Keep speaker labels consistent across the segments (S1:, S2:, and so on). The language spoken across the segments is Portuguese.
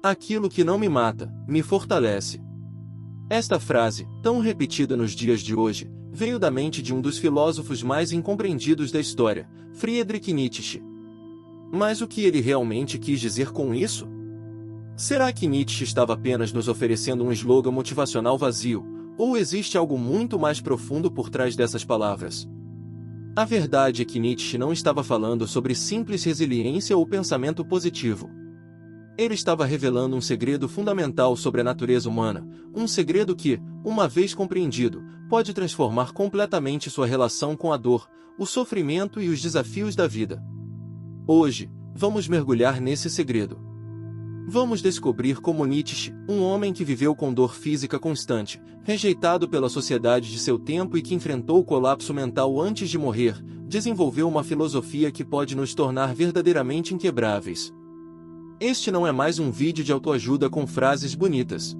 S1: Aquilo que não me mata, me fortalece. Esta frase, tão repetida nos dias de hoje, veio da mente de um dos filósofos mais incompreendidos da história, Friedrich Nietzsche. Mas o que ele realmente quis dizer com isso? Será que Nietzsche estava apenas nos oferecendo um slogan motivacional vazio, ou existe algo muito mais profundo por trás dessas palavras? A verdade é que Nietzsche não estava falando sobre simples resiliência ou pensamento positivo. Ele estava revelando um segredo fundamental sobre a natureza humana, um segredo que, uma vez compreendido, pode transformar completamente sua relação com a dor, o sofrimento e os desafios da vida. Hoje, vamos mergulhar nesse segredo. Vamos descobrir como Nietzsche, um homem que viveu com dor física constante, rejeitado pela sociedade de seu tempo e que enfrentou o colapso mental antes de morrer, desenvolveu uma filosofia que pode nos tornar verdadeiramente inquebráveis. Este não é mais um vídeo de autoajuda com frases bonitas.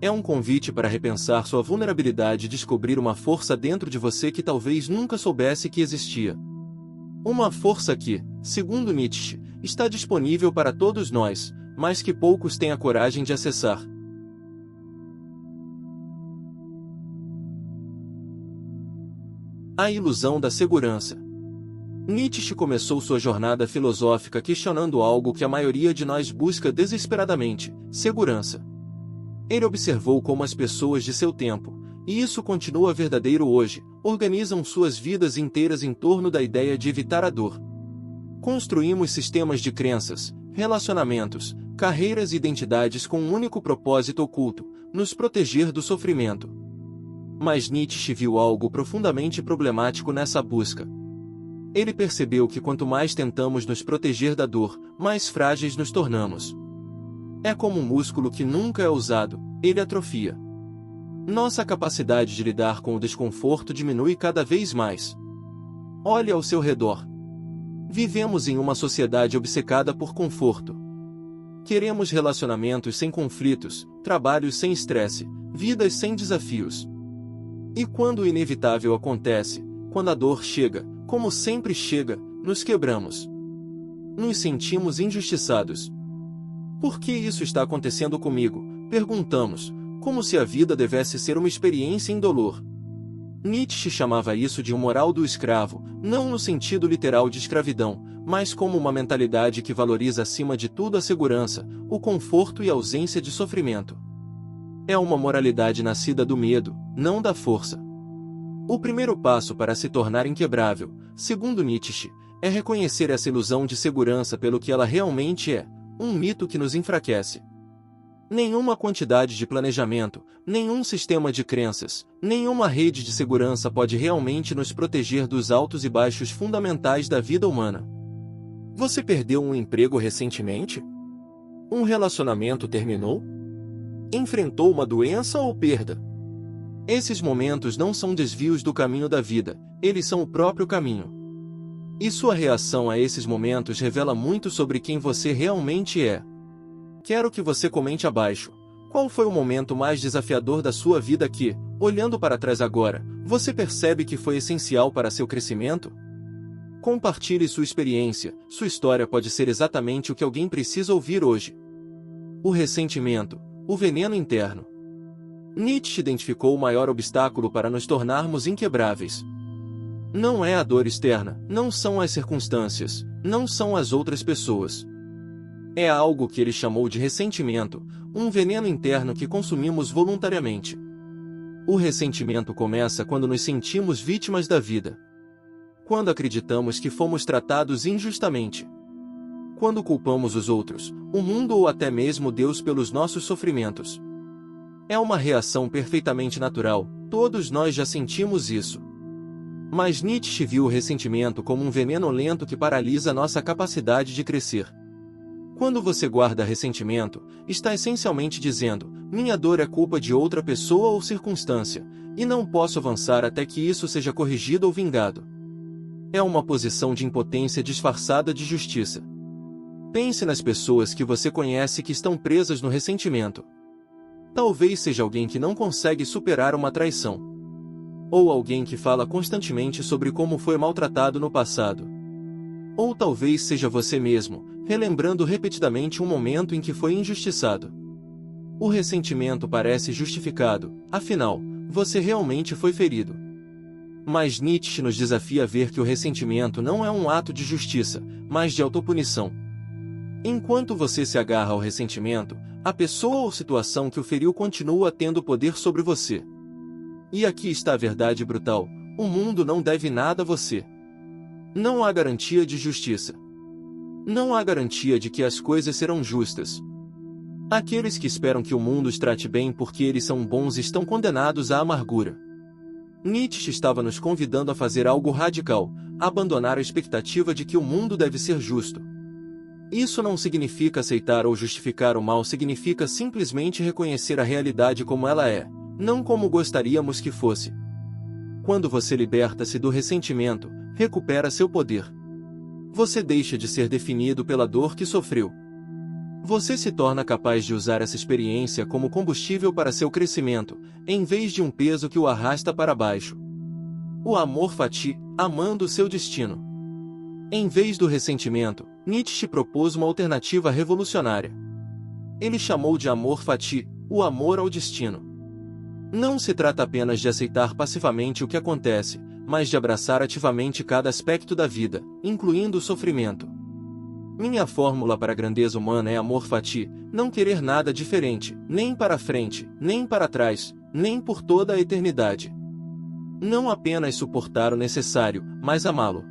S1: É um convite para repensar sua vulnerabilidade e descobrir uma força dentro de você que talvez nunca soubesse que existia. Uma força que, segundo Nietzsche, está disponível para todos nós, mas que poucos têm a coragem de acessar. A ilusão da segurança. Nietzsche começou sua jornada filosófica questionando algo que a maioria de nós busca desesperadamente: segurança. Ele observou como as pessoas de seu tempo, e isso continua verdadeiro hoje, organizam suas vidas inteiras em torno da ideia de evitar a dor. Construímos sistemas de crenças, relacionamentos, carreiras e identidades com um único propósito oculto: nos proteger do sofrimento. Mas Nietzsche viu algo profundamente problemático nessa busca. Ele percebeu que quanto mais tentamos nos proteger da dor, mais frágeis nos tornamos. É como um músculo que nunca é usado, ele atrofia. Nossa capacidade de lidar com o desconforto diminui cada vez mais. Olhe ao seu redor. Vivemos em uma sociedade obcecada por conforto. Queremos relacionamentos sem conflitos, trabalhos sem estresse, vidas sem desafios. E quando o inevitável acontece, quando a dor chega, como sempre chega, nos quebramos. Nos sentimos injustiçados. Por que isso está acontecendo comigo? Perguntamos, como se a vida devesse ser uma experiência indolor. Nietzsche chamava isso de um moral do escravo, não no sentido literal de escravidão, mas como uma mentalidade que valoriza acima de tudo a segurança, o conforto e a ausência de sofrimento. É uma moralidade nascida do medo, não da força. O primeiro passo para se tornar inquebrável, segundo Nietzsche, é reconhecer essa ilusão de segurança pelo que ela realmente é, um mito que nos enfraquece. Nenhuma quantidade de planejamento, nenhum sistema de crenças, nenhuma rede de segurança pode realmente nos proteger dos altos e baixos fundamentais da vida humana. Você perdeu um emprego recentemente? Um relacionamento terminou? Enfrentou uma doença ou perda? Esses momentos não são desvios do caminho da vida, eles são o próprio caminho. E sua reação a esses momentos revela muito sobre quem você realmente é. Quero que você comente abaixo. Qual foi o momento mais desafiador da sua vida que, olhando para trás agora, você percebe que foi essencial para seu crescimento? Compartilhe sua experiência, sua história pode ser exatamente o que alguém precisa ouvir hoje. O ressentimento, o veneno interno. Nietzsche identificou o maior obstáculo para nos tornarmos inquebráveis. Não é a dor externa, não são as circunstâncias, não são as outras pessoas. É algo que ele chamou de ressentimento, um veneno interno que consumimos voluntariamente. O ressentimento começa quando nos sentimos vítimas da vida. Quando acreditamos que fomos tratados injustamente. Quando culpamos os outros, o mundo ou até mesmo Deus pelos nossos sofrimentos. É uma reação perfeitamente natural, todos nós já sentimos isso. Mas Nietzsche viu o ressentimento como um veneno lento que paralisa nossa capacidade de crescer. Quando você guarda ressentimento, está essencialmente dizendo: minha dor é culpa de outra pessoa ou circunstância, e não posso avançar até que isso seja corrigido ou vingado. É uma posição de impotência disfarçada de justiça. Pense nas pessoas que você conhece que estão presas no ressentimento. Talvez seja alguém que não consegue superar uma traição. Ou alguém que fala constantemente sobre como foi maltratado no passado. Ou talvez seja você mesmo, relembrando repetidamente um momento em que foi injustiçado. O ressentimento parece justificado, afinal, você realmente foi ferido. Mas Nietzsche nos desafia a ver que o ressentimento não é um ato de justiça, mas de autopunição. Enquanto você se agarra ao ressentimento, a pessoa ou situação que o feriu continua tendo poder sobre você. E aqui está a verdade brutal: o mundo não deve nada a você. Não há garantia de justiça. Não há garantia de que as coisas serão justas. Aqueles que esperam que o mundo os trate bem porque eles são bons estão condenados à amargura. Nietzsche estava nos convidando a fazer algo radical, a abandonar a expectativa de que o mundo deve ser justo. Isso não significa aceitar ou justificar o mal, significa simplesmente reconhecer a realidade como ela é, não como gostaríamos que fosse. Quando você liberta-se do ressentimento, recupera seu poder. Você deixa de ser definido pela dor que sofreu. Você se torna capaz de usar essa experiência como combustível para seu crescimento, em vez de um peso que o arrasta para baixo. O amor fati, amando o seu destino. Em vez do ressentimento, Nietzsche propôs uma alternativa revolucionária. Ele chamou de amor fati, o amor ao destino. Não se trata apenas de aceitar passivamente o que acontece, mas de abraçar ativamente cada aspecto da vida, incluindo o sofrimento. Minha fórmula para a grandeza humana é amor fati, não querer nada diferente, nem para frente, nem para trás, nem por toda a eternidade. Não apenas suportar o necessário, mas amá-lo.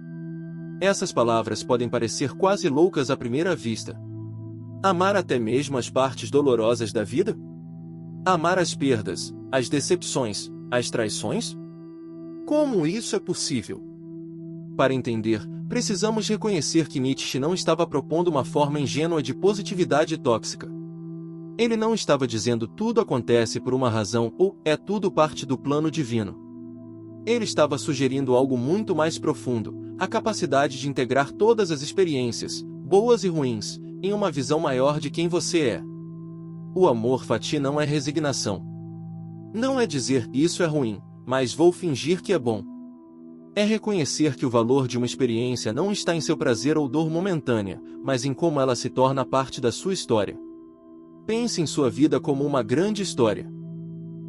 S1: Essas palavras podem parecer quase loucas à primeira vista. Amar até mesmo as partes dolorosas da vida? Amar as perdas, as decepções, as traições? Como isso é possível? Para entender, precisamos reconhecer que Nietzsche não estava propondo uma forma ingênua de positividade tóxica. Ele não estava dizendo tudo acontece por uma razão ou é tudo parte do plano divino. Ele estava sugerindo algo muito mais profundo, a capacidade de integrar todas as experiências, boas e ruins, em uma visão maior de quem você é. O amor fati não é resignação. Não é dizer isso é ruim, mas vou fingir que é bom. É reconhecer que o valor de uma experiência não está em seu prazer ou dor momentânea, mas em como ela se torna parte da sua história. Pense em sua vida como uma grande história.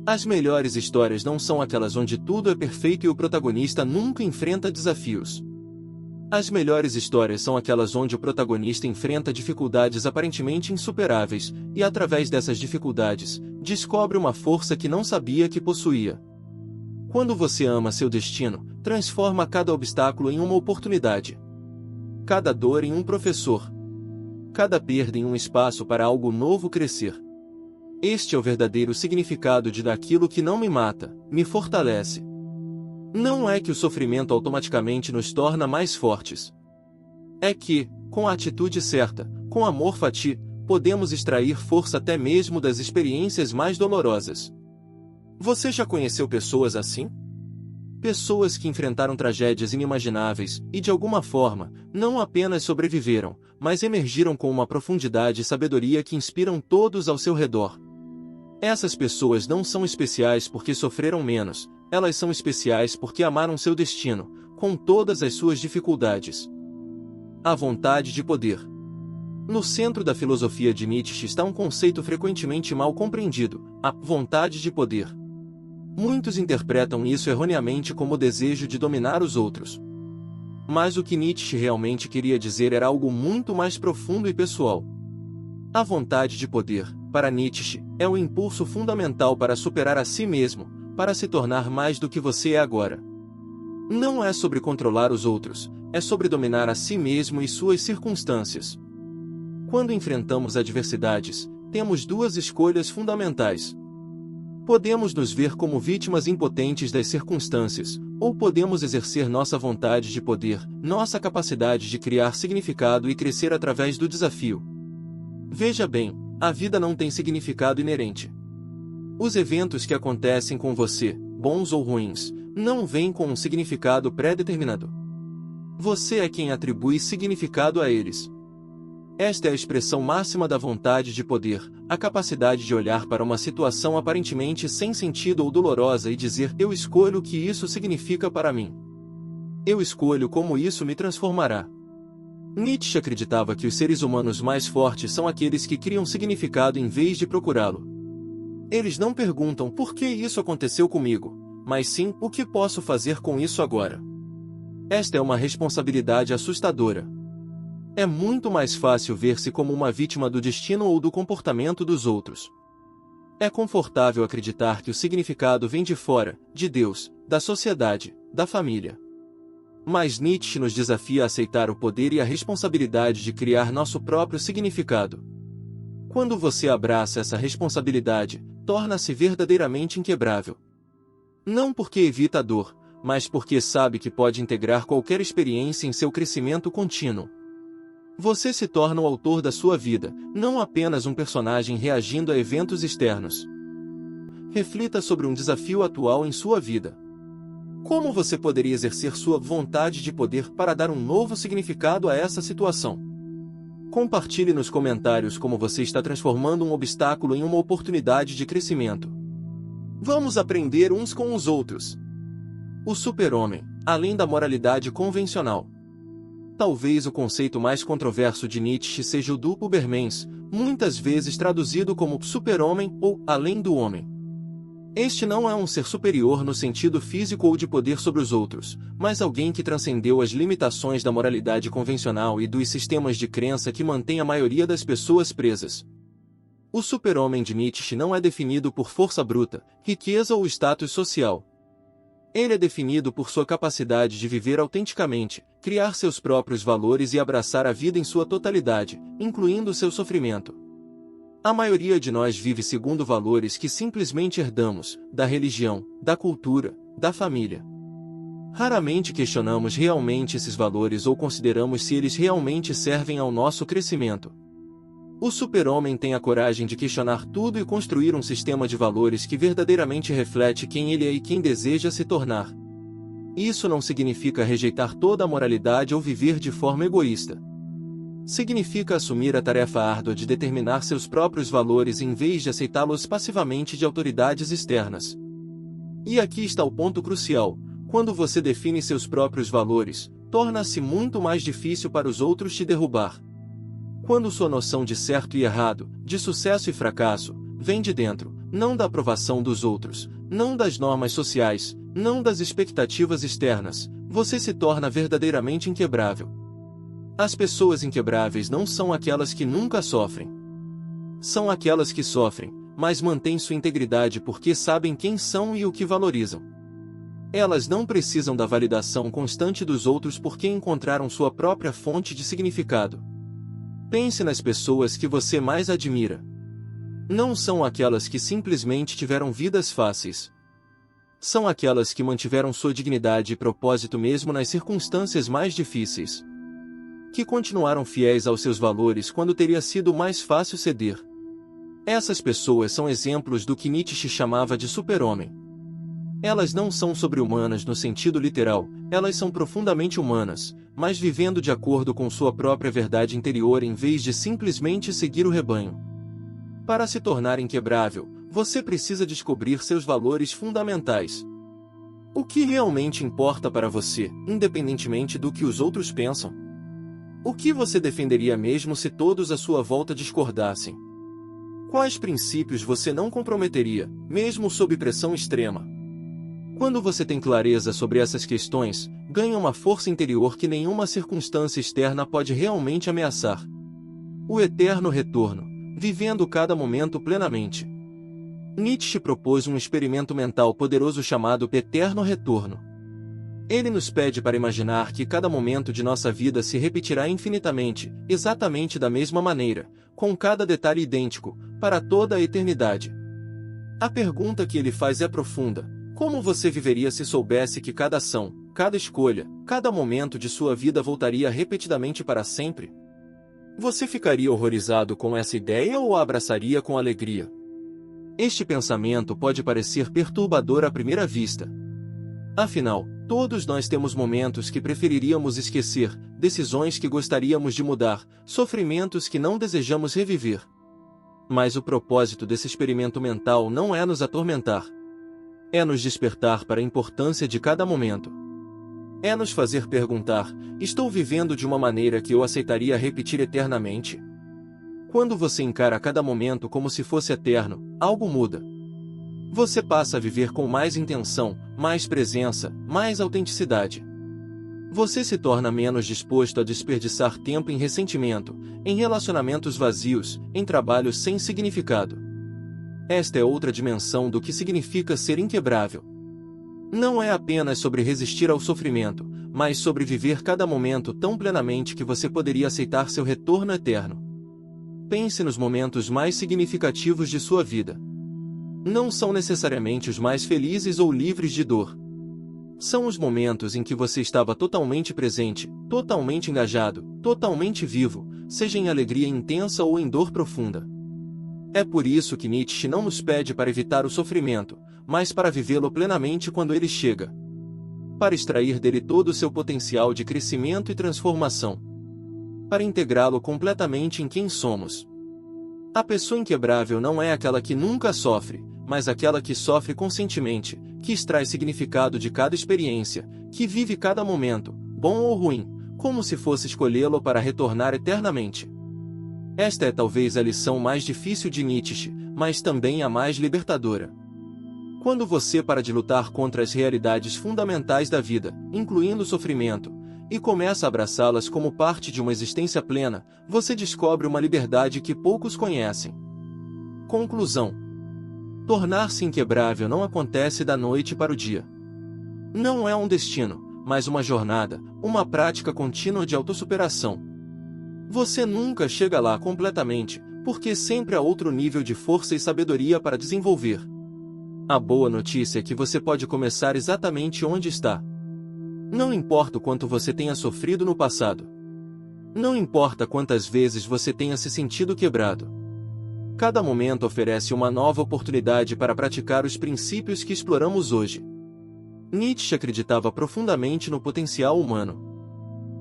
S1: As melhores histórias não são aquelas onde tudo é perfeito e o protagonista nunca enfrenta desafios. As melhores histórias são aquelas onde o protagonista enfrenta dificuldades aparentemente insuperáveis, e através dessas dificuldades, descobre uma força que não sabia que possuía. Quando você ama seu destino, transforma cada obstáculo em uma oportunidade. Cada dor em um professor. Cada perda em um espaço para algo novo crescer. Este é o verdadeiro significado de daquilo que não me mata, me fortalece. Não é que o sofrimento automaticamente nos torna mais fortes. É que, com a atitude certa, com amor fati, podemos extrair força até mesmo das experiências mais dolorosas. Você já conheceu pessoas assim? Pessoas que enfrentaram tragédias inimagináveis e, de alguma forma, não apenas sobreviveram, mas emergiram com uma profundidade e sabedoria que inspiram todos ao seu redor. Essas pessoas não são especiais porque sofreram menos, elas são especiais porque amaram seu destino, com todas as suas dificuldades. A vontade de poder. No centro da filosofia de Nietzsche está um conceito frequentemente mal compreendido: a vontade de poder. Muitos interpretam isso erroneamente como o desejo de dominar os outros. Mas o que Nietzsche realmente queria dizer era algo muito mais profundo e pessoal. A vontade de poder, para Nietzsche, é o impulso fundamental para superar a si mesmo, para se tornar mais do que você é agora. Não é sobre controlar os outros, é sobre dominar a si mesmo e suas circunstâncias. Quando enfrentamos adversidades, temos duas escolhas fundamentais. Podemos nos ver como vítimas impotentes das circunstâncias, ou podemos exercer nossa vontade de poder, nossa capacidade de criar significado e crescer através do desafio. Veja bem, a vida não tem significado inerente. Os eventos que acontecem com você, bons ou ruins, não vêm com um significado pré-determinado. Você é quem atribui significado a eles. Esta é a expressão máxima da vontade de poder, a capacidade de olhar para uma situação aparentemente sem sentido ou dolorosa e dizer: eu escolho o que isso significa para mim. Eu escolho como isso me transformará. Nietzsche acreditava que os seres humanos mais fortes são aqueles que criam significado em vez de procurá-lo. Eles não perguntam por que isso aconteceu comigo, mas sim o que posso fazer com isso agora. Esta é uma responsabilidade assustadora. É muito mais fácil ver-se como uma vítima do destino ou do comportamento dos outros. É confortável acreditar que o significado vem de fora, de Deus, da sociedade, da família. Mas Nietzsche nos desafia a aceitar o poder e a responsabilidade de criar nosso próprio significado. Quando você abraça essa responsabilidade, torna-se verdadeiramente inquebrável. Não porque evita a dor, mas porque sabe que pode integrar qualquer experiência em seu crescimento contínuo. Você se torna o autor da sua vida, não apenas um personagem reagindo a eventos externos. Reflita sobre um desafio atual em sua vida. Como você poderia exercer sua vontade de poder para dar um novo significado a essa situação? Compartilhe nos comentários como você está transformando um obstáculo em uma oportunidade de crescimento. Vamos aprender uns com os outros. O super-homem, além da moralidade convencional. Talvez o conceito mais controverso de Nietzsche seja o do Übermensch, muitas vezes traduzido como super-homem ou além do homem. Este não é um ser superior no sentido físico ou de poder sobre os outros, mas alguém que transcendeu as limitações da moralidade convencional e dos sistemas de crença que mantêm a maioria das pessoas presas. O super-homem de Nietzsche não é definido por força bruta, riqueza ou status social. Ele é definido por sua capacidade de viver autenticamente, criar seus próprios valores e abraçar a vida em sua totalidade, incluindo seu sofrimento. A maioria de nós vive segundo valores que simplesmente herdamos, da religião, da cultura, da família. Raramente questionamos realmente esses valores ou consideramos se eles realmente servem ao nosso crescimento. O super-homem tem a coragem de questionar tudo e construir um sistema de valores que verdadeiramente reflete quem ele é e quem deseja se tornar. Isso não significa rejeitar toda a moralidade ou viver de forma egoísta. Significa assumir a tarefa árdua de determinar seus próprios valores em vez de aceitá-los passivamente de autoridades externas. E aqui está o ponto crucial: quando você define seus próprios valores, torna-se muito mais difícil para os outros te derrubar. Quando sua noção de certo e errado, de sucesso e fracasso, vem de dentro, não da aprovação dos outros, não das normas sociais, não das expectativas externas, você se torna verdadeiramente inquebrável. As pessoas inquebráveis não são aquelas que nunca sofrem. São aquelas que sofrem, mas mantêm sua integridade porque sabem quem são e o que valorizam. Elas não precisam da validação constante dos outros porque encontraram sua própria fonte de significado. Pense nas pessoas que você mais admira. Não são aquelas que simplesmente tiveram vidas fáceis. São aquelas que mantiveram sua dignidade e propósito mesmo nas circunstâncias mais difíceis. Que continuaram fiéis aos seus valores quando teria sido mais fácil ceder. Essas pessoas são exemplos do que Nietzsche chamava de super-homem. Elas não são sobre-humanas no sentido literal, elas são profundamente humanas, mas vivendo de acordo com sua própria verdade interior em vez de simplesmente seguir o rebanho. Para se tornar inquebrável, você precisa descobrir seus valores fundamentais. O que realmente importa para você, independentemente do que os outros pensam? O que você defenderia mesmo se todos à sua volta discordassem? Quais princípios você não comprometeria, mesmo sob pressão extrema? Quando você tem clareza sobre essas questões, ganha uma força interior que nenhuma circunstância externa pode realmente ameaçar. O eterno retorno, vivendo cada momento plenamente. Nietzsche propôs um experimento mental poderoso chamado eterno retorno. Ele nos pede para imaginar que cada momento de nossa vida se repetirá infinitamente, exatamente da mesma maneira, com cada detalhe idêntico, para toda a eternidade. A pergunta que ele faz é profunda: como você viveria se soubesse que cada ação, cada escolha, cada momento de sua vida voltaria repetidamente para sempre? Você ficaria horrorizado com essa ideia ou a abraçaria com alegria? Este pensamento pode parecer perturbador à primeira vista. Afinal, todos nós temos momentos que preferiríamos esquecer, decisões que gostaríamos de mudar, sofrimentos que não desejamos reviver. Mas o propósito desse experimento mental não é nos atormentar. É nos despertar para a importância de cada momento. É nos fazer perguntar: estou vivendo de uma maneira que eu aceitaria repetir eternamente? Quando você encara cada momento como se fosse eterno, algo muda. Você passa a viver com mais intenção, mais presença, mais autenticidade. Você se torna menos disposto a desperdiçar tempo em ressentimento, em relacionamentos vazios, em trabalhos sem significado. Esta é outra dimensão do que significa ser inquebrável. Não é apenas sobre resistir ao sofrimento, mas sobre viver cada momento tão plenamente que você poderia aceitar seu retorno eterno. Pense nos momentos mais significativos de sua vida. Não são necessariamente os mais felizes ou livres de dor. São os momentos em que você estava totalmente presente, totalmente engajado, totalmente vivo, seja em alegria intensa ou em dor profunda. É por isso que Nietzsche não nos pede para evitar o sofrimento, mas para vivê-lo plenamente quando ele chega. Para extrair dele todo o seu potencial de crescimento e transformação. Para integrá-lo completamente em quem somos. A pessoa inquebrável não é aquela que nunca sofre, mas aquela que sofre conscientemente, que extrai significado de cada experiência, que vive cada momento, bom ou ruim, como se fosse escolhê-lo para retornar eternamente. Esta é talvez a lição mais difícil de Nietzsche, mas também a mais libertadora. Quando você para de lutar contra as realidades fundamentais da vida, incluindo o sofrimento, e começa a abraçá-las como parte de uma existência plena, você descobre uma liberdade que poucos conhecem. Conclusão: tornar-se inquebrável não acontece da noite para o dia. Não é um destino, mas uma jornada, uma prática contínua de autossuperação. Você nunca chega lá completamente, porque sempre há outro nível de força e sabedoria para desenvolver. A boa notícia é que você pode começar exatamente onde está. Não importa o quanto você tenha sofrido no passado. Não importa quantas vezes você tenha se sentido quebrado. Cada momento oferece uma nova oportunidade para praticar os princípios que exploramos hoje. Nietzsche acreditava profundamente no potencial humano.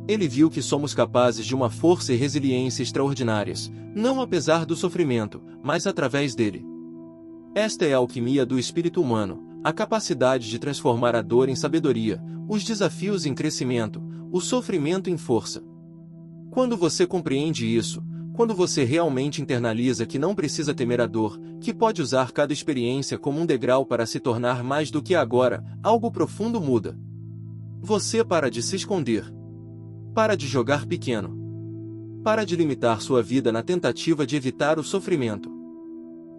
S1: Ele viu que somos capazes de uma força e resiliência extraordinárias, não apesar do sofrimento, mas através dele. Esta é a alquimia do espírito humano, a capacidade de transformar a dor em sabedoria, os desafios em crescimento, o sofrimento em força. Quando você compreende isso, quando você realmente internaliza que não precisa temer a dor, que pode usar cada experiência como um degrau para se tornar mais do que agora, algo profundo muda. Você para de se esconder. Para de jogar pequeno. Para de limitar sua vida na tentativa de evitar o sofrimento.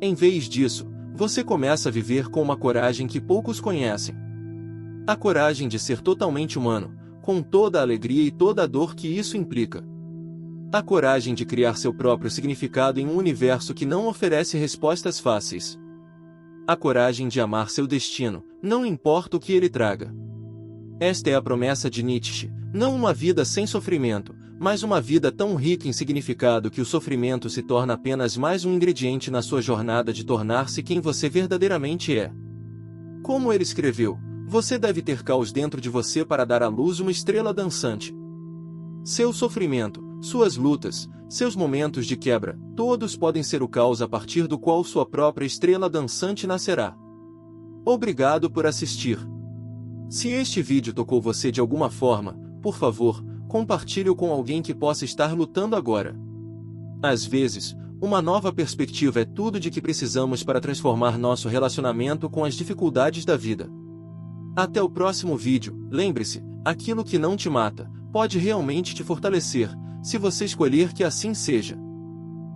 S1: Em vez disso, você começa a viver com uma coragem que poucos conhecem. A coragem de ser totalmente humano, com toda a alegria e toda a dor que isso implica. A coragem de criar seu próprio significado em um universo que não oferece respostas fáceis. A coragem de amar seu destino, não importa o que ele traga. Esta é a promessa de Nietzsche, não uma vida sem sofrimento, mas uma vida tão rica em significado que o sofrimento se torna apenas mais um ingrediente na sua jornada de tornar-se quem você verdadeiramente é. Como ele escreveu, você deve ter caos dentro de você para dar à luz uma estrela dançante. Seu sofrimento, suas lutas, seus momentos de quebra, todos podem ser o caos a partir do qual sua própria estrela dançante nascerá. Obrigado por assistir. Se este vídeo tocou você de alguma forma, por favor, compartilhe-o com alguém que possa estar lutando agora. Às vezes, uma nova perspectiva é tudo de que precisamos para transformar nosso relacionamento com as dificuldades da vida. Até o próximo vídeo. Lembre-se, aquilo que não te mata, pode realmente te fortalecer, se você escolher que assim seja.